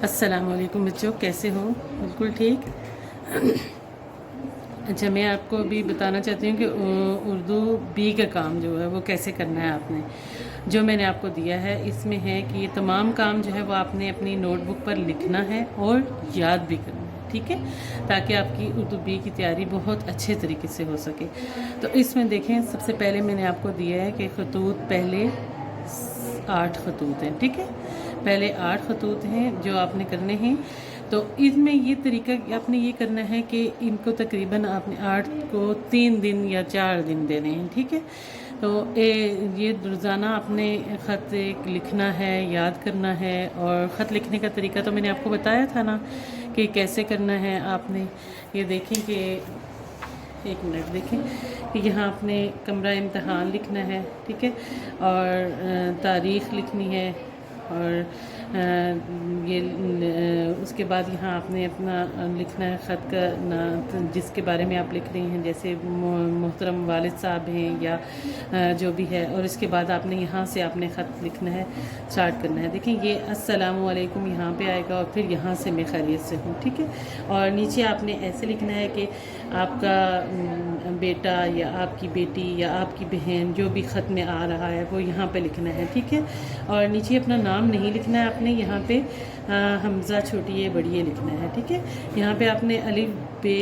अस्सलाम वालेकुम बच्चों, कैसे हो? बिल्कुल ठीक। अच्छा, मैं आपको अभी बताना चाहती हूँ कि उर्दू बी का काम जो है वो कैसे करना है। आपने जो मैंने आपको दिया है इसमें है कि ये तमाम काम जो है वो आपने अपनी नोटबुक पर लिखना है और याद भी करना है, ठीक है, ताकि आपकी उर्दू बी की तैयारी बहुत अच्छे तरीके से हो सके। तो इसमें देखें, सबसे पहले मैंने आपको दिया है कि खतूत पहले 8 खतूत हैं, ठीक है। पहले 8 खतूत हैं जो आपने करने हैं। तो इसमें ये तरीका आपने ये करना है कि इनको तकरीबन आपने 8 को 3 दिन या 4 दिन देने हैं, ठीक है। तो ये रोज़ाना आपने ख़त लिखना है, याद करना है। और ख़त लिखने का तरीका तो मैंने आपको बताया था ना कि कैसे करना है। आपने ये देखें कि एक मिनट देखें कि यहाँ आपने कमरा इम्तहान लिखना है, ठीक है, और तारीख़ लिखनी है। और ये उसके बाद यहाँ आपने अपना लिखना है ख़त का ना, जिसके बारे में आप लिख रही हैं, जैसे मोहतरम वालिद साहब हैं या जो भी है। और इसके बाद आपने यहाँ से आपने ख़त लिखना है, स्टार्ट करना है। देखें, ये अस्सलामु अलैकुम यहाँ पे आएगा और फिर यहाँ से मैं खैरियत से हूँ, ठीक है। और नीचे आपने ऐसे लिखना है कि आपका बेटा या आपकी बेटी या आपकी बहन जो भी ख़त में आ रहा है वो यहाँ पे लिखना है, ठीक है। और नीचे अपना नाम नहीं लिखना है आपने, यहाँ पे हमज़ा छोटी बड़ी लिखना है, ठीक है। यहाँ पे आपने अलिफ बे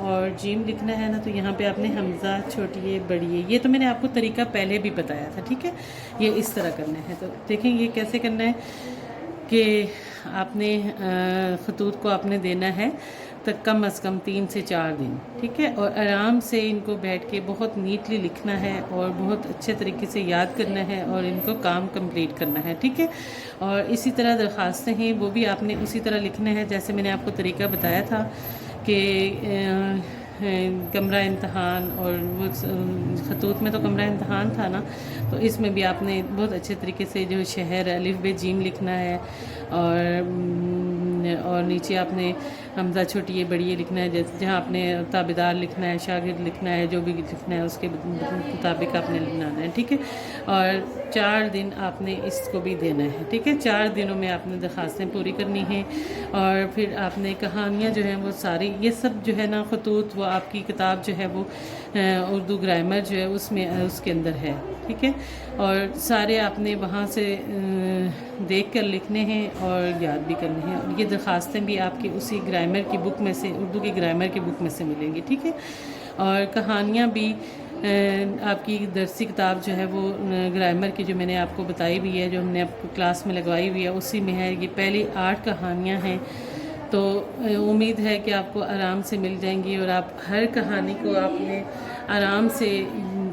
और जीम लिखना है ना, तो यहाँ पे आपने हमज़ा छोटी बड़ी। ये तो मैंने आपको तरीका पहले भी बताया था, ठीक है। ये इस तरह करना है। तो देखें ये कैसे करना है कि आपने खतूत को आपने देना है तो कम अज़ कम 3 से 4 दिन, ठीक है। और आराम से इनको बैठ के बहुत नीटली लिखना है और बहुत अच्छे तरीके से याद करना है और इनको काम कंप्लीट करना है, ठीक है। और इसी तरह दरख्वास्तें हैं वो भी आपने उसी तरह लिखना है जैसे मैंने आपको तरीका बताया था कि कमरा इम्तहान। और वो खतूत में तो कमरा इम्तहान था ना, तो इसमें भी आपने बहुत अच्छे तरीके से जो शहर अलिफ बे जीम लिखना है। और नीचे आपने हमज़ा छोटी बड़ी लिखना है, जैसे जहाँ आपने ताबेदार लिखना है, शागिर्द लिखना है, जो भी लिखना है उसके मुताबिक आपने लिखना है, ठीक है। और 4 दिन आपने इसको भी देना है, ठीक है। 4 दिनों में आपने दरख्वास्तें पूरी करनी हैं। और फिर आपने कहानियाँ जो हैं वो सारी, ये सब जो है ना खतूत, वो आपकी किताब जो है वो उर्दू ग्रामर जो है उसमें उसके अंदर है, ठीक है। और सारे आपने वहाँ से देख कर लिखने हैं और याद भी करने हैं। और ये दरख्वास्तें भी आपकी उसी ग्रामर की बुक में से, उर्दू की ग्रामर की बुक में से मिलेंगी, ठीक है। और कहानियाँ भी आपकी दरसी किताब जो है वो ग्रामर की जो मैंने आपको बताई हुई है, जो हमने आपको क्लास में लगवाई हुई है, उसी में है। ये पहली 8 कहानियाँ हैं। तो उम्मीद है कि आपको आराम से मिल जाएंगी और आप हर कहानी को आपने आराम से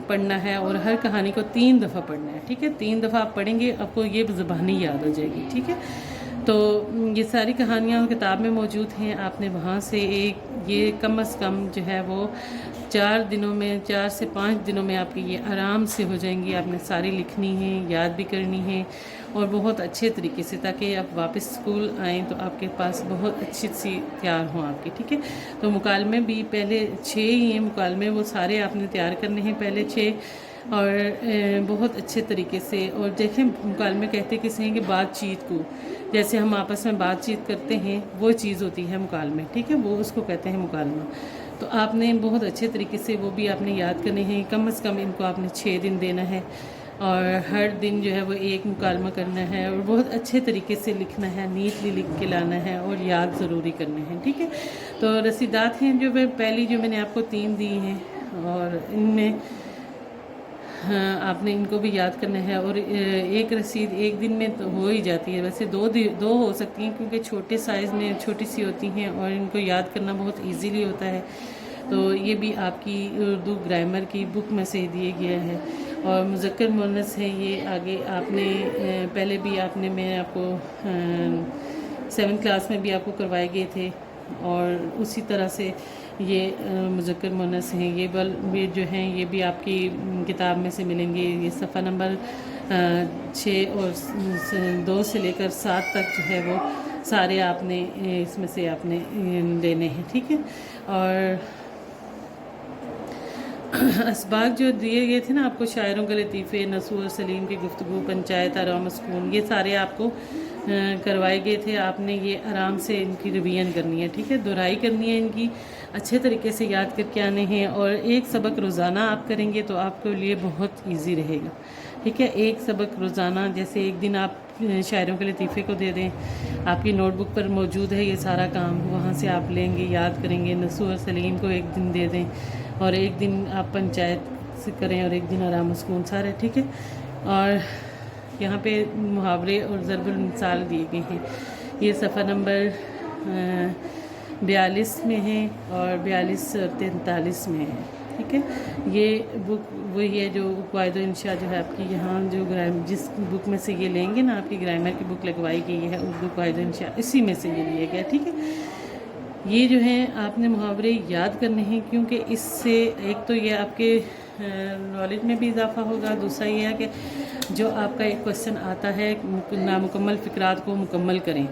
पढ़ना है और हर कहानी को 3 दफ़ा पढ़ना है, ठीक है। 3 दफ़ा आप पढ़ेंगे, आपको ये ज़बानी याद हो जाएगी, ठीक है। तो ये सारी कहानियाँ किताब में मौजूद हैं। आपने वहाँ से ये कम अज़ कम जो है वो 4 दिनों में, 4 से 5 दिनों में आपकी ये आराम से हो जाएंगी। आपने सारी लिखनी है, याद भी करनी है और बहुत अच्छे तरीके से, ताकि आप वापस स्कूल आएँ तो आपके पास बहुत अच्छी सी तैयार हों आपकी, ठीक है। तो मुकालमे भी पहले 6 ही हैं मुकालमे, वो सारे आपने तैयार करने हैं पहले 6, और बहुत अच्छे तरीके से। और देखें, मुकालमे कहते किसे हैं कि बातचीत को, जैसे हम आपस में बातचीत करते हैं वो चीज़ होती है मुकालमे, ठीक है, वो उसको कहते हैं मुकालमा। तो आपने बहुत अच्छे तरीके से वो भी आपने याद करने हैं। कम से कम इनको आपने 6 दिन देना है और हर दिन जो है वो एक मुकालमा करना है और बहुत अच्छे तरीके से लिखना है, नीटली लिख के लाना है और याद ज़रूरी करने हैं, ठीक है। तो रसीदात हैं जो पहली जो मैंने आपको 3 दी हैं, और इनमें हाँ, आपने इनको भी याद करना है। और एक रसीद एक दिन में तो हो ही जाती है, वैसे दो हो सकती हैं क्योंकि छोटे साइज़ में छोटी सी होती हैं और इनको याद करना बहुत इजीली होता है। तो ये भी आपकी उर्दू ग्रामर की बुक में से दिए गया है। और मुज़क्कर मुअन्नस है ये, आगे आपने पहले भी आपने, मैं आपको 7th क्लास में भी आपको करवाए गए थे। और उसी तरह से ये मुज़क्कर मुअन्नस हैं, ये जो हैं ये भी आपकी किताब में से मिलेंगे। ये सफ़ा नंबर 6 और 2 से लेकर 7 तक जो है वो सारे आपने इसमें से आपने लेने हैं, ठीक है। और असबाग जो दिए गए थे ना आपको, शायरों के लतीफ़े, नसूर सलीम की गुफ्तगू, पंचायत, आराम सुकून, ये सारे आपको करवाए गए थे, आपने ये आराम से इनकी रिवीजन करनी है, ठीक है, दोहराई करनी है इनकी, अच्छे तरीके से याद करके आने हैं। और एक सबक रोज़ाना आप करेंगे तो आपके लिए बहुत इजी रहेगा, ठीक है। एक सबक रोज़ाना, जैसे एक दिन आप शायरों के लतीफ़े को दे दें, आपकी नोटबुक पर मौजूद है ये सारा काम, वहाँ से आप लेंगे, याद करेंगे। नसू और सलीम को एक दिन दे दें, और एक दिन आप पंचायत से करें, और एक दिन आराम सुकून सारे, ठीक है। और यहाँ पे मुहावरे और ज़रबुल मिसाल दिए गए हैं। ये सफ़ा नंबर 42 में है और 42 और 43 में है, ठीक है। ये बुक वही है जो क़वाइद इंशा जो है आपकी, यहाँ जो जिस बुक में से ये लेंगे ना, आपकी ग्रामर की बुक लगवाई गई है उर्दू क़वाइद इंशा, इसी में से ये लिया गया, ठीक है। ये जो है आपने मुहावरे याद करने हैं, क्योंकि इससे एक तो ये आपके नॉलेज में भी इजाफा होगा, दूसरा ये है कि जो आपका एक क्वेश्चन आता है नामुकम्मल फ़िक्रात को मुकम्मल करें,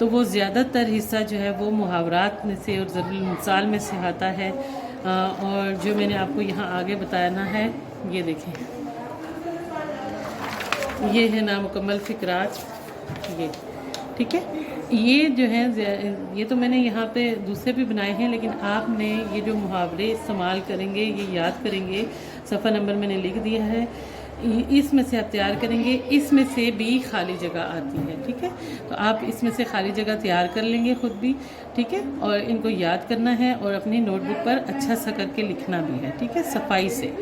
तो वो ज़्यादातर हिस्सा जो है वो मुहावरात में से और ज़रबुल मिसाल में से आता है। और जो मैंने आपको यहाँ आगे बताना है, ये देखें, ये है नामुकम्मल फ़िक्रात, ये, ठीक है। ये जो है, ये तो मैंने यहाँ पे दूसरे भी बनाए हैं, लेकिन आपने ये जो मुहावरे इस्तेमाल करेंगे, ये याद करेंगे, सफ़ा नंबर मैंने लिख दिया है, इसमें से आप तैयार करेंगे। इसमें से भी खाली जगह आती है, ठीक है, तो आप इसमें से खाली जगह तैयार कर लेंगे ख़ुद भी, ठीक है। और इनको याद करना है और अपनी नोटबुक पर अच्छा सा करके लिखना भी है, ठीक है, सफाई से।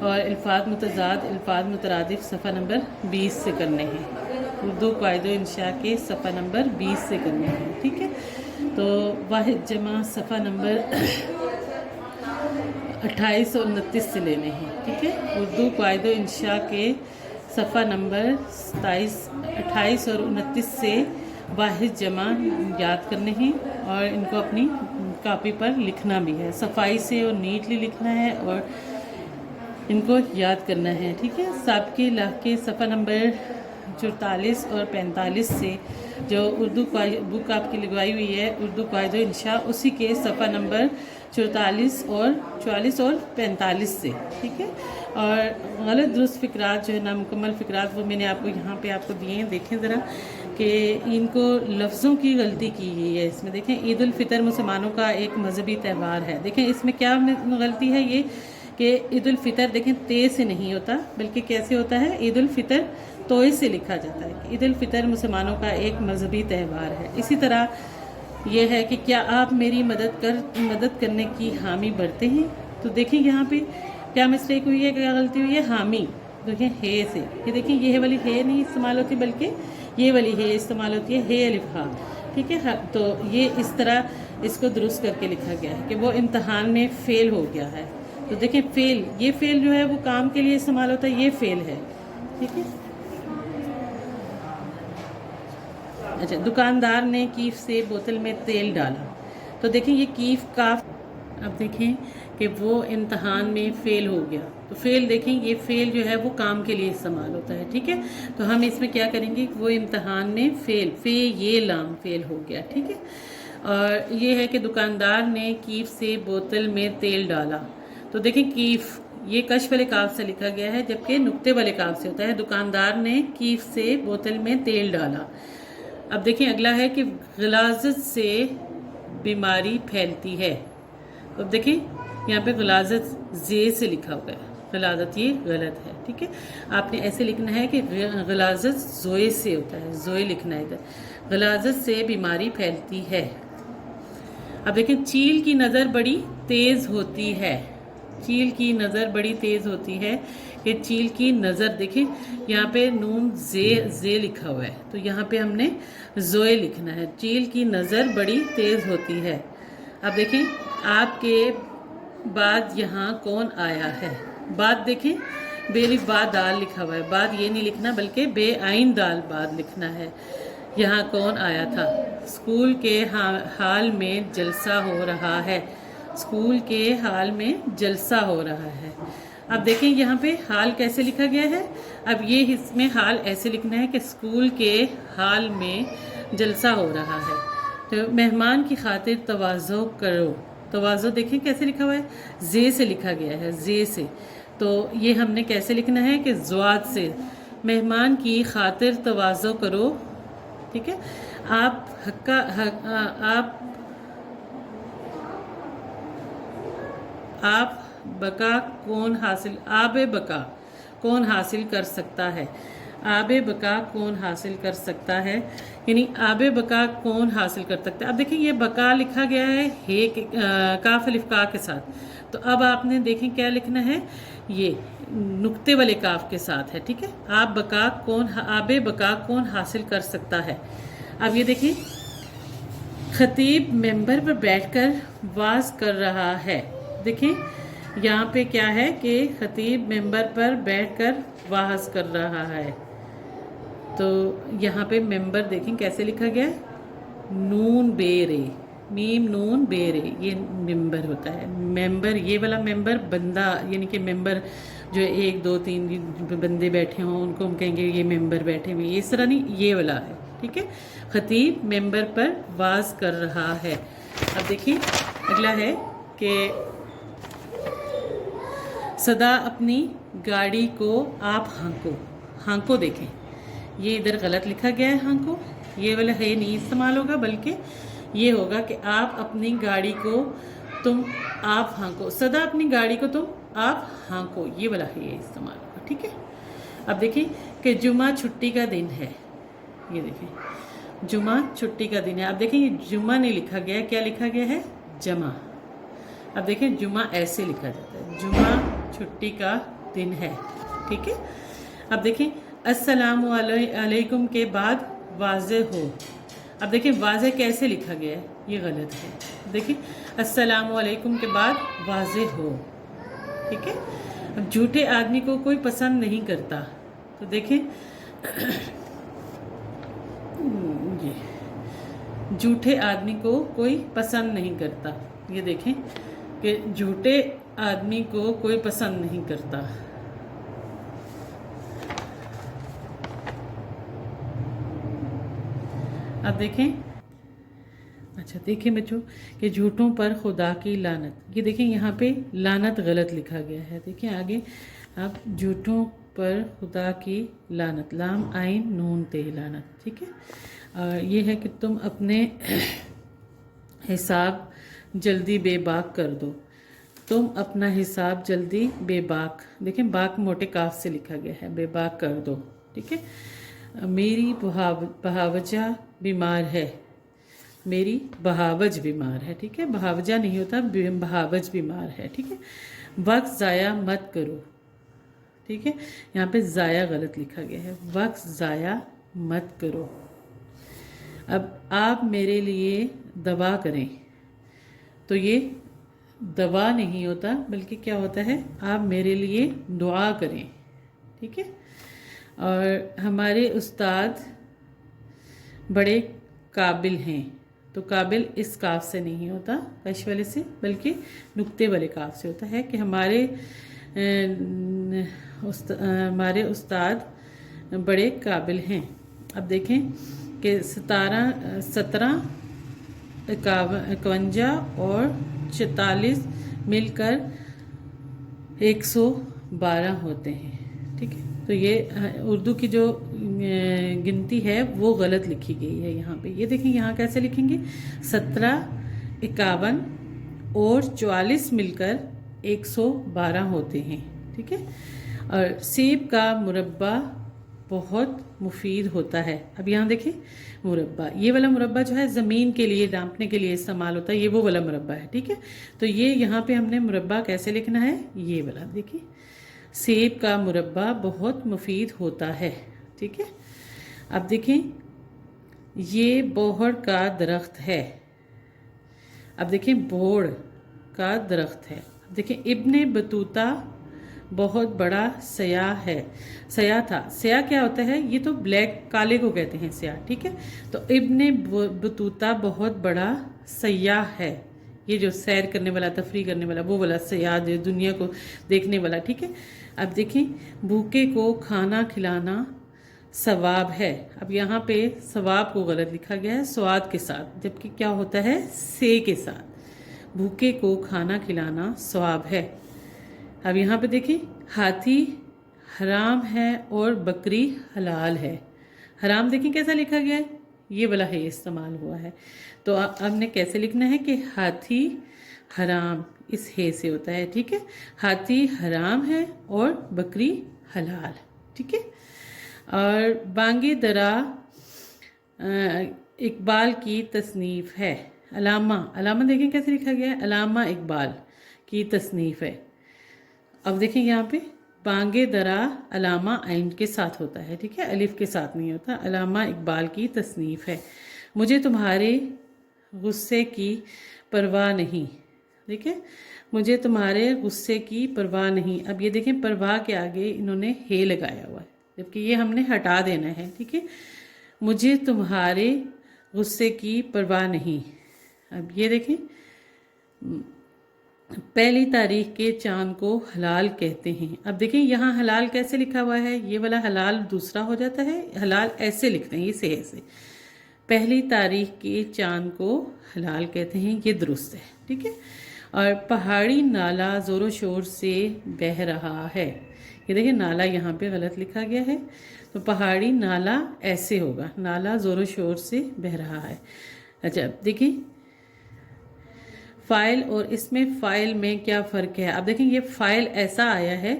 और अल्फाज मुतज़ाद, अल्फाज मुतरादिफ सफ़ा नंबर 20 से करने हैं, उर्दू क़वाइद इंशा के सफ़ा नंबर 20 से करने हैं, ठीक है। तो वाहिद जमा सफ़ा नंबर 28 और 29 से लेने हैं, ठीक है। उर्दू क़वाइद इंशा के सफ़ा नंबर 28 और 29 से वाहिद जमा याद करने हैं, और इनको अपनी कापी पर लिखना भी है, सफाई से और नीटली लिखना है, और इनको याद करना है, ठीक है। साबके लाह के सफ़ा नंबर 44 और 45 से जो उर्दू बुक आपकी लगवाई हुई है उर्दू क़वाइद इंशा, उसी के सफ़ा नंबर 44 और 45 से, ठीक है। और गलत दुरुस्त फ़िक्रात जो है नामुकम्मल फ़िक्रात, वो मैंने आपको यहाँ पे आपको दिए हैं, देखें ज़रा कि इनको लफ्ज़ों की गलती की गई है इसमें। देखें, ईद उल फ़ितर मुसलमानों का एक मजहबी त्यौहार है। देखें इसमें क्या गलती है, ये कि ईद उल फ़ितर देखें ते से नहीं होता, बल्कि कैसे होता है, ईद उल फ़ितर तोए से लिखा जाता है। ईद उल फ़ितर मुसलमानों का एक मजहबी त्यौहार है। इसी तरह यह है कि क्या आप मेरी मदद करने की हामी भरते हैं। तो देखें यहाँ पे क्या मिस्टेक हुई है, क्या गलती हुई है, हामी देखें हे से, ये देखें ये वाली हे नहीं इस्तेमाल होती, बल्कि ये वाली हे इस्तेमाल होती है, हे अलिफ हा, ठीक है। तो ये इस तरह इसको दुरुस्त करके लिखा गया है कि वो इम्तहान में फ़ेल हो गया है। तो देखें फ़ेल, ये फ़ेल जो है वो काम के लिए इस्तेमाल होता है, ये फ़ेल है, ठीक है। अच्छा, दुकानदार ने कीफ से बोतल में तेल डाला, तो देखें ये कीफ का, अब देखें कि वो इम्तहान में फ़ेल हो गया, तो फ़ेल देखें ये फ़ेल जो है वो काम के लिए इस्तेमाल होता है, ठीक है। तो हम इसमें क्या करेंगे, वो इम्तहान में फ़ेल, ये लाम फ़ेल हो गया, ठीक है। और ये है कि दुकानदार ने कीफ से बोतल में तेल डाला, तो देखें कीफ ये कश वाले काफ से लिखा गया है, जबकि नुक्ते वाले काफ से होता है। दुकानदार ने कीफ से बोतल में तेल डाला। अब देखें अगला है कि गलाजत से बीमारी फैलती है। अब देखें यहाँ पे गलाजत जे से लिखा हुआ है, गलाजत ये गलत है, ठीक है। आपने ऐसे लिखना है कि गलाजत जोए से होता है, जोए लिखना है इधर, गलाजत से बीमारी फैलती है। अब देखें चील की नज़र बड़ी तेज़ होती है, चील की नज़र बड़ी तेज़ होती है, कि चील की नज़र, देखें यहाँ पे नून जे लिखा हुआ है, तो यहाँ पे हमने जोए लिखना है, चील की नज़र बड़ी तेज़ होती है। अब देखें आपके बाद यहाँ कौन आया है, बाद देखें बेलिफ बाद दाल लिखा हुआ है, बाद ये नहीं लिखना बल्कि बे आइन दाल बाद लिखना है। यहाँ कौन आया था, स्कूल के हाल में जलसा हो रहा है, स्कूल के हाल में जलसा हो रहा है। अब देखें यहाँ पे हाल कैसे लिखा गया है, अब ये इसमें हाल ऐसे लिखना है कि स्कूल के हाल में जलसा हो रहा है। तो मेहमान की खातिर तवाज़ो करो, तवाज़ो देखें कैसे लिखा हुआ है, जे से लिखा गया है, जे से, तो ये हमने कैसे लिखना है कि ज़्वाद से, मेहमान की खातिर तवाज़ो करो, ठीक है। आप हक्का आप बका कौन हासिल आब बका कौन हासिल कर सकता है, आब बका कौन हासिल कर सकता है, यानी आब बका कौन हासिल कर सकता है। अब देखिए ये बका लिखा गया है हे के काफ अलिफ का के साथ, तो अब आपने देखें क्या लिखना है, ये नुक्ते वाले काफ के साथ है, ठीक है। आप बका कौन आब बका कौन हासिल कर सकता है। अब ये देखिए खतीब मेंबर पर बैठकर वाज कर रहा है। देखिए यहाँ पे क्या है कि खतीब मेंबर पर बैठकर वाज कर रहा है, तो यहाँ पे मेंबर देखें कैसे लिखा गया है, नून बेरे, मीम नून बेरे, ये मेंबर होता है। मेंबर ये वाला मेंबर बंदा, यानी कि मेंबर जो 1 2 3 बंदे बैठे हों उनको हम कहेंगे ये मेंबर बैठे हुए, इस तरह नहीं, ये वाला है, ठीक है। खतीब मेंबर पर वाज कर रहा है। अब देखिए अगला है कि सदा अपनी गाड़ी को आप हांको, हांको देखें ये इधर गलत लिखा गया है, हांको ये वाला है नहीं इस्तेमाल होगा, बल्कि ये होगा कि आप अपनी गाड़ी को तुम आप हांको, सदा अपनी गाड़ी को तुम आप हांको, ये वाला है ये इस्तेमाल होगा, ठीक है। अब देखिए कि जुमा छुट्टी का दिन है, ये देखें जुमा छुट्टी का दिन है। अब देखिए ये जुमा नहीं लिखा गया है, क्या लिखा गया है, जमा। अब देखिए जुमा ऐसे लिखा जाता है, जुमा छुट्टी का दिन है, ठीक है। अब देखिए अस्सलामु अलैकुम के बाद वाज़े हो। अब देखिए वाज़े कैसे लिखा गया है, ये गलत है। देखिए अस्सलामु अलैकुम के बाद वाज़े हो, ठीक है। अब झूठे आदमी को कोई पसंद नहीं करता, तो देखें ये झूठे आदमी को कोई पसंद नहीं करता, ये देखें कि झूठे आदमी को कोई पसंद नहीं करता। अब देखें, अच्छा देखें बच्चों कि झूठों पर खुदा की लानत, ये देखें यहाँ पे लानत गलत लिखा गया है। देखें आगे, अब झूठों पर खुदा की लानत, लाम आइन नून ते लानत, ठीक है। और ये है कि तुम अपने हिसाब जल्दी बेबाक कर दो, तुम अपना हिसाब जल्दी बेबाक, देखें बाक मोटे काफ से लिखा गया है, बेबाक कर दो, ठीक है। मेरी बहावजा बीमार है, मेरी बहावज बीमार है, ठीक है। बहावजा नहीं होता, बहावज बीमार है, ठीक है। वक्त ज़ाया मत करो, ठीक है, यहाँ पे ज़ाया गलत लिखा गया है, वक्त ज़ाया मत करो। अब आप मेरे लिए दवा करें, तो ये दवा नहीं होता, बल्कि क्या होता है, आप मेरे लिए दुआ करें, ठीक है। और हमारे उस्ताद बड़े काबिल हैं, तो काबिल इस काफ से नहीं होता कश वाले से, बल्कि नुक्ते वाले काफ से होता है कि हमारे उस्ताद बड़े काबिल हैं। अब देखें कि 17 51 और 44 मिलकर 112 होते हैं, ठीक है। तो ये उर्दू की जो गिनती है वो गलत लिखी गई है यहाँ पे, ये देखिए यहाँ कैसे लिखेंगे, 17 51 और 44 मिलकर 112 होते हैं, ठीक है। और सेब का मुरब्बा बहुत मुफीद होता है। अब यहाँ देखिए मुरब्बा, ये वाला मुरब्बा जो है ज़मीन के लिए नापने के लिए इस्तेमाल होता है, ये वो वाला मुरब्बा है, ठीक है। तो ये यहाँ पे हमने मुरब्बा कैसे लिखना है, ये वाला देखिए, सेब का मुरब्बा बहुत मुफीद होता है, ठीक है। अब देखें ये बोहड़ का दरख्त है, अब देखें बोहड़ का दरख्त है। अब देखें इब्ने बतूता बहुत बड़ा सयाह है, सयाह था, सयाह क्या होता है, ये तो ब्लैक काले को कहते हैं सयाह, ठीक है। तो इब्ने बतूता बहुत बड़ा सयाह है, ये जो सैर करने वाला, तफरी करने वाला, वो वाला सयाह जो दुनिया को देखने वाला, ठीक है। अब देखें भूखे को खाना खिलाना सवाब है। अब यहाँ पे सवाब को गलत लिखा गया है स्वाद के साथ, जबकि क्या होता है से के साथ। भूखे को खाना खिलाना सवाब है। अब यहाँ पे देखिए हाथी हराम है और बकरी हलाल है। हराम देखिए कैसा लिखा गया है, یہ والا ہے استعمال ہوا ہے. تو اب نے کیسے لکھنا ہے کہ ہاتھی حرام اس ہے سے ہوتا ہے. ٹھیک ہے, ہاتھی حرام ہے اور بکری حلال. ٹھیک ہے, اور بانگ درا اقبال کی تصنیف ہے. علامہ دیکھیں کیسے لکھا گیا ہے, علامہ اقبال کی تصنیف ہے. اب دیکھیں یہاں پہ بانگ درا علامہ عین کے ساتھ ہوتا ہے. ٹھیک ہے, الف کے ساتھ نہیں ہوتا. علامہ اقبال کی تصنیف ہے. مجھے تمہارے غصے کی پرواہ نہیں. ٹھیک ہے, مجھے تمہارے غصے کی پرواہ نہیں. اب یہ دیکھیں پرواہ کے آگے انہوں نے ہے لگایا ہوا ہے, جبکہ یہ ہم نے ہٹا دینا ہے. ٹھیک ہے, مجھے تمہارے غصے کی پرواہ نہیں. اب یہ دیکھیں پہلی تاریخ کے چاند کو حلال کہتے ہیں. اب دیکھیں یہاں حلال کیسے لکھا ہوا ہے, یہ والا حلال دوسرا ہو جاتا ہے, حلال ایسے لکھتے ہیں, یہ سے ایسے. پہلی تاریخ کے چاند کو حلال کہتے ہیں, یہ درست ہے. ٹھیک ہے, اور پہاڑی نالا زور و شور سے بہہ رہا ہے. یہ دیکھیں نالا یہاں پہ غلط لکھا گیا ہے, تو پہاڑی نالا ایسے ہوگا, نالا زور و شور سے بہہ رہا ہے. اچھا دیکھیں فائل اور اس میں فائل میں کیا فرق ہے. اب دیکھیں یہ فائل ایسا آیا ہے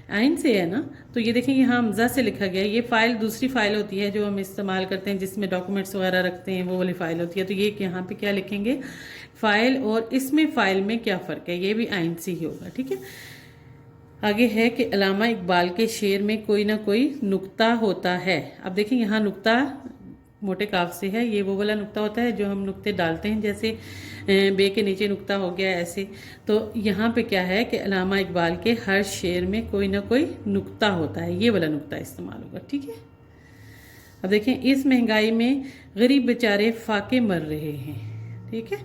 عین سے ہے نا, تو یہ دیکھیں یہاں حمزہ سے لکھا گیا ہے. یہ فائل دوسری فائل ہوتی ہے جو ہم استعمال کرتے ہیں جس میں ڈاکومنٹس وغیرہ رکھتے ہیں, وہ والی فائل ہوتی ہے. تو یہ یہاں پہ کیا لکھیں گے فائل اور اس میں فائل میں کیا فرق ہے, یہ بھی عین سے ہی ہوگا. ٹھیک ہے, آگے ہے کہ علامہ اقبال کے شعر میں کوئی نہ کوئی نکتہ ہوتا ہے. اب دیکھیں یہاں نکتہ موٹے کاف سے ہے, یہ وہ والا نکتہ ہوتا ہے جو ہم نکتے ڈالتے ہیں, جیسے بے کے نیچے نکتہ ہو گیا ایسے. تو یہاں پہ کیا ہے کہ علامہ اقبال کے ہر شعر میں کوئی نہ کوئی نکتہ ہوتا ہے, یہ والا نکتہ استعمال ہوگا. ٹھیک ہے, اب دیکھیں اس مہنگائی میں غریب بیچارے فاقے مر رہے ہیں. ٹھیک ہے,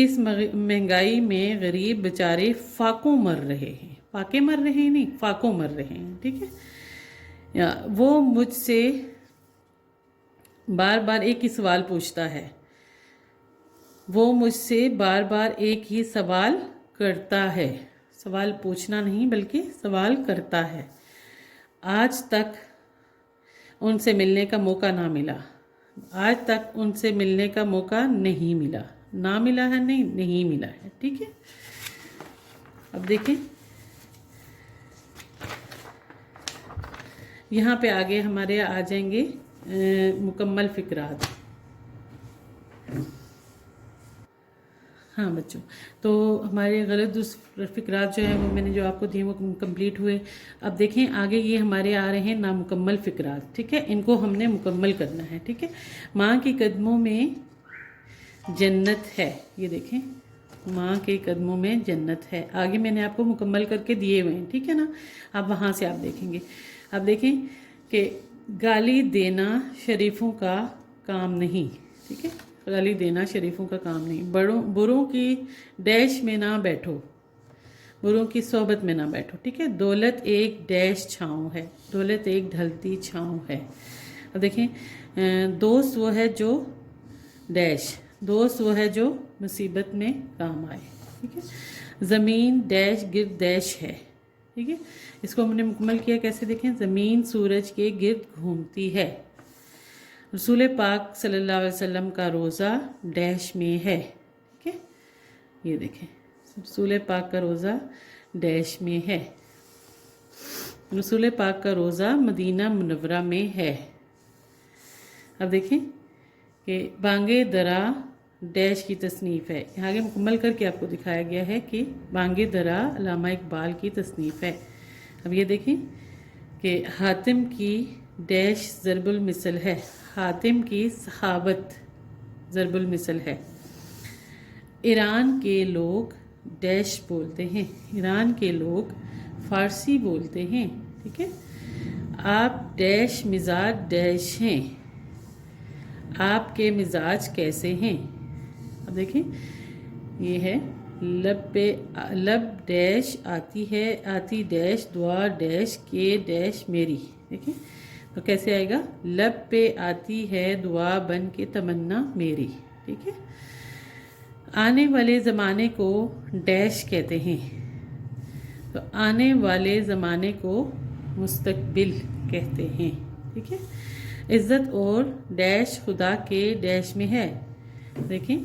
اس مہنگائی میں غریب بیچارے فاقوں مر رہے ہیں. فاقے مر رہے ہیں نہیں, فاقوں مر رہے ہیں. ٹھیک ہے, وہ مجھ سے بار بار ایک ہی سوال پوچھتا ہے. وہ مجھ سے بار بار ایک ہی سوال کرتا ہے. سوال پوچھنا نہیں بلکہ سوال کرتا ہے. آج تک ان سے ملنے کا موقع نہ ملا. آج تک ان سے ملنے کا موقع نہیں ملا. نہ ملا ہے نہیں ملا ہے. ٹھیک ہے, اب دیکھیں یہاں پہ آگے ہمارے آ جائیں گے مکمل فقرات. ہاں بچوں, تو ہمارے غلط فقرات جو ہیں وہ میں نے جو آپ کو دیے وہ کمپلیٹ ہوئے. اب دیکھیں آگے یہ ہمارے آ رہے ہیں نامکمل فقرات. ٹھیک ہے, ان کو ہم نے مکمل کرنا ہے. ٹھیک ہے, ماں کے قدموں میں جنت ہے. یہ دیکھیں ماں کے قدموں میں جنت ہے. آگے میں نے آپ کو مکمل کر کے دیے ہوئے ہیں. ٹھیک ہے نا, اب وہاں سے آپ دیکھیں گے. اب دیکھیں کہ گالی دینا شریفوں کا کام نہیں. ٹھیک ہے, گالی دینا شریفوں کا کام نہیں. بروں کی ڈیش میں نہ بیٹھو, بروں کی صحبت میں نہ بیٹھو. ٹھیک ہے, دولت ایک ڈیش چھاؤں ہے. دولت ایک ڈھلتی چھاؤں ہے. اب دیکھیں دوست وہ ہے جو ڈیش, دوست وہ ہے جو مصیبت میں کام آئے. ٹھیک ہے, زمین ڈیش گرد ڈیش ہے. ٹھیک ہے, اس کو ہم نے مکمل کیا کیسے, دیکھیں زمین سورج کے گرد گھومتی ہے. رسول پاک صلی اللہ علیہ وسلم کا روزہ ڈیش میں ہے. ٹھیک ہے, یہ دیکھیں رسول پاک کا روزہ ڈیش میں ہے. رسول پاک کا روزہ مدینہ منورہ میں ہے. اب دیکھیں کہ بانگ درا ڈیش کی تصنیف ہے. یہاں آگے مکمل کر کے آپ کو دکھایا گیا ہے کہ بانگ درا علامہ اقبال کی تصنیف ہے. اب یہ دیکھیں کہ حاتم کی ڈیش ضرب المثل ہے. حاتم کی صحابت ضرب المثل ہے. ایران کے لوگ ڈیش بولتے ہیں. ایران کے لوگ فارسی بولتے ہیں. ٹھیک ہے, آپ ڈیش مزاج ڈیش ہیں. آپ کے مزاج کیسے ہیں. اب دیکھیں یہ ہے لب پہ لب ڈیش آتی ہے, آتی ڈیش دعا ڈیش کے ڈیش میری. دیکھیں تو کیسے آئے گا, لب پہ آتی ہے دعا بن کے تمنا میری. ٹھیک ہے, آنے والے زمانے کو ڈیش کہتے ہیں. تو آنے والے زمانے کو مستقبل کہتے ہیں. ٹھیک ہے, عزت اور ڈیش خدا کے ڈیش میں ہے. دیکھیں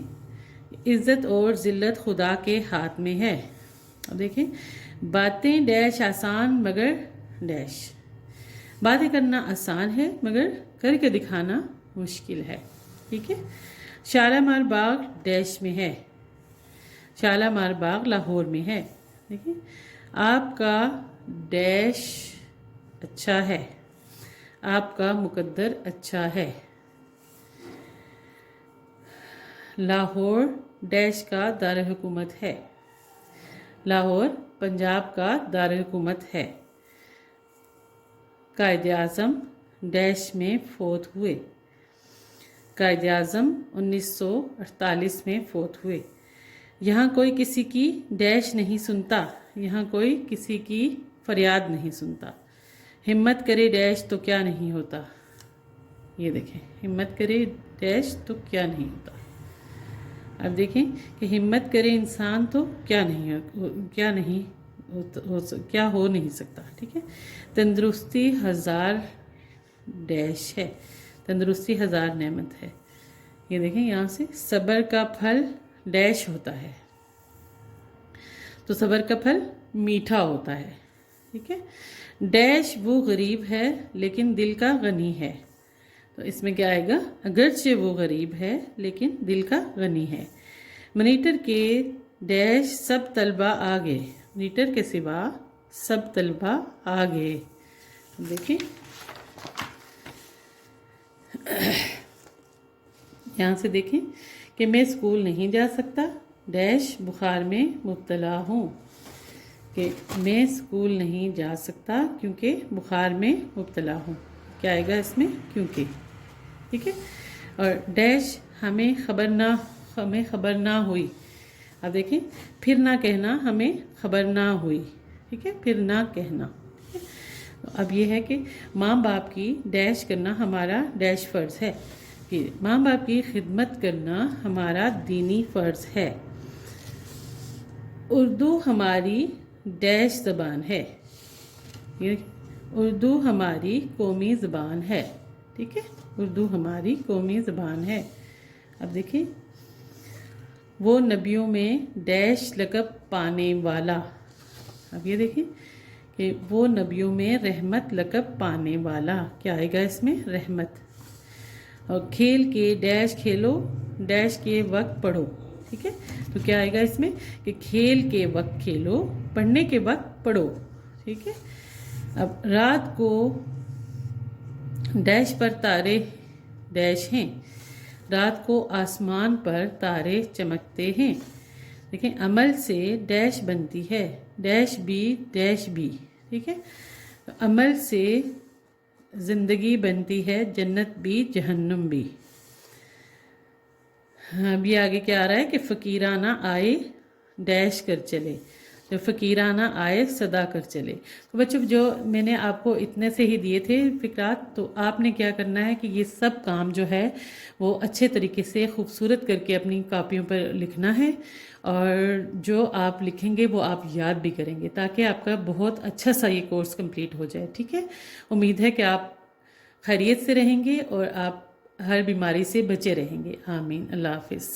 عزت اور ذلت خدا کے ہاتھ میں ہے. اب دیکھیں باتیں ڈیش آسان مگر ڈیش. باتیں کرنا آسان ہے مگر کر کے دکھانا مشکل ہے. ٹھیک ہے. شالامار باغ ڈیش میں ہے. شالامار باغ لاہور میں ہے. دیکھیں آپ کا ڈیش اچھا ہے. آپ کا مقدر اچھا ہے. لاہور ڈیش کا دارالحکومت ہے. لاہور پنجاب کا دارالحکومت ہے. قائد اعظم ڈیش میں فوت ہوئے. قائد اعظم 1948 میں فوت ہوئے. یہاں کوئی کسی کی ڈیش نہیں سنتا. یہاں کوئی کسی کی فریاد نہیں سنتا. ہمت کرے ڈیش تو کیا نہیں ہوتا. یہ دیکھیں ہمت کرے ڈیش تو کیا نہیں ہوتا. اب دیکھیں کہ ہمت کرے انسان تو کیا ہو نہیں سکتا. ٹھیک ہے. تندرستی ہزار ڈیش ہے. تندرستی ہزار نعمت ہے. یہ دیکھیں یہاں سے صبر کا پھل ڈیش ہوتا ہے. تو صبر کا پھل میٹھا ہوتا ہے. ٹھیک ہے. ڈیش وہ غریب ہے لیکن دل کا غنی ہے. تو اس میں کیا آئے گا؟ اگرچہ وہ غریب ہے لیکن دل کا غنی ہے. منیٹر کے ڈیش سب طلبہ آگے. منیٹر کے سوا سب طلبہ آگے. دیکھیں یہاں سے دیکھیں کہ میں اسکول نہیں جا سکتا ڈیش بخار میں مبتلا ہوں. کہ میں اسکول نہیں جا سکتا کیونکہ بخار میں مبتلا ہوں. کیا آئے گا اس میں؟ کیونکہ. ٹھیک ہے. اور ڈیش ہمیں خبر نہ ہوئی. اب دیکھیں پھر نہ کہنا ہمیں خبر نہ ہوئی. ٹھیک ہے. پھر نہ کہنا. اب یہ ہے کہ ماں باپ کی ڈیش کرنا ہمارا ڈیش فرض ہے. کہ ماں باپ کی خدمت کرنا ہمارا دینی فرض ہے. اردو ہماری ڈیش زبان ہے. اردو ہماری قومی زبان ہے. ٹھیک ہے. اردو ہماری قومی زبان ہے. اب دیکھیں وہ نبیوں میں ڈیش لقب پانے والا. اب یہ دیکھیں کہ وہ نبیوں میں رحمت لقب پانے والا. کیا آئے گا اس میں؟ رحمت. اور کھیل کے ڈیش کھیلو ڈیش کے وقت پڑھو. ٹھیک ہے. تو کیا آئے گا اس میں کہ کھیل کے وقت کھیلو پڑھنے کے وقت پڑھو. ٹھیک ہے. اب رات کو ڈیش پر تارے ڈیش ہیں. رات کو آسمان پر تارے چمکتے ہیں. دیکھیں عمل سے ڈیش بنتی ہے. ڈیش بھی ڈیش بھی. ٹھیک ہے. عمل سے زندگی بنتی ہے جنت بھی جہنم بھی. ابھی آگے کیا آ رہا ہے کہ فقیرانہ آئے ڈیش کر چلے. جو فقیرانہ آئے صدا کر چلے. تو بچوں جو میں نے آپ کو اتنے سے ہی دیے تھے فقرات، تو آپ نے کیا کرنا ہے کہ یہ سب کام جو ہے وہ اچھے طریقے سے خوبصورت کر کے اپنی کاپیوں پر لکھنا ہے. اور جو آپ لکھیں گے وہ آپ یاد بھی کریں گے تاکہ آپ کا بہت اچھا سا یہ کورس کمپلیٹ ہو جائے. ٹھیک ہے. امید ہے کہ آپ خیریت سے رہیں گے اور آپ ہر بیماری سے بچے رہیں گے. آمین. اللہ حافظ.